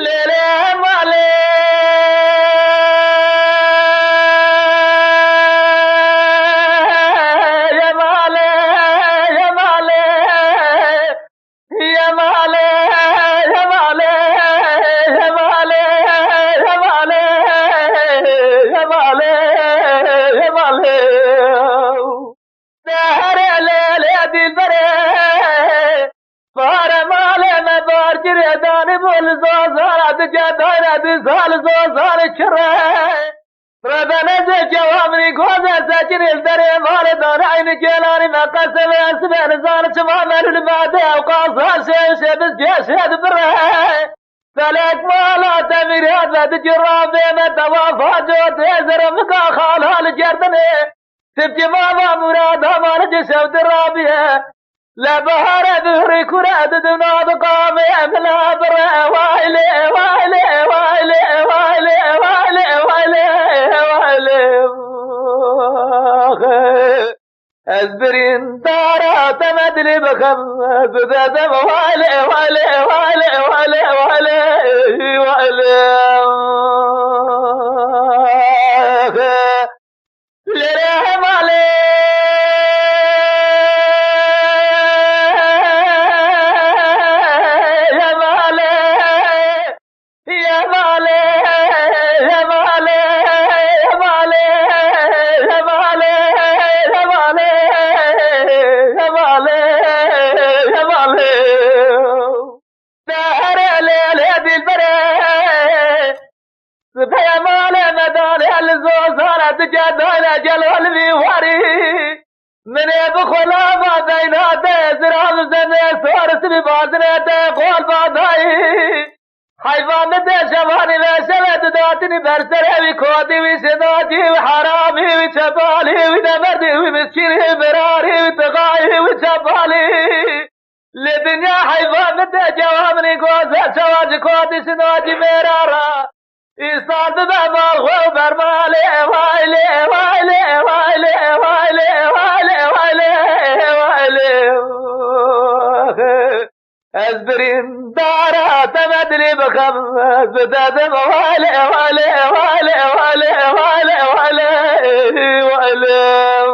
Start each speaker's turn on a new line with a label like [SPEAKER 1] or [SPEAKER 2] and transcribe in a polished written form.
[SPEAKER 1] لیلی مالی یا مالی یا مالی یا مالی یا مالی یا مالی یا مالی یا مالی یا مالی دهر لیلی دل بره بار مالی مبار جری دانی بول زوزارت جدایت سال زوزار چره ربنا جوامني قوزة ساكن الدري مال دار عين جيلاني ما قسم اسبان زار شما من المادة وقاصها شيء بس جيشهد بره فلك مالا تميرات بتجرابي ما توافى جوت يزر مقا خالها لجردني تبكي ماما مرادها ما نجشو درابيه لا بهار ظهري كراد دناد قامي املا بره وايلي وايلي وايلي وايلي وايلي وايلي أزبرين دارا تمدلي بخم زدادم وايلي وايلي وايلي وايلي وايلي وايلي لريه مالي سبحي مالي مداني الزوزارة جدانا جلال بيواري من يبخلا ما بيناته زرام زمي سورس ببازناته قول باداي حيوان ده شواني وشوت داتني برسره بكودي وشداتي وحرامي وشبالي ونمردي ومسكيني براري وتقاي وشبالي لدنيا حيوان ده جوامني قوزة شواج كودي شناجي مرارا إيصال بما هو برمالي وايلي وايلي وايلي وايلي وايلي وايلي وايلي أزبرين دارا تمدلي بخم زدادم وايلي وايلي وايلي وايلي وايلي وايلي وايلي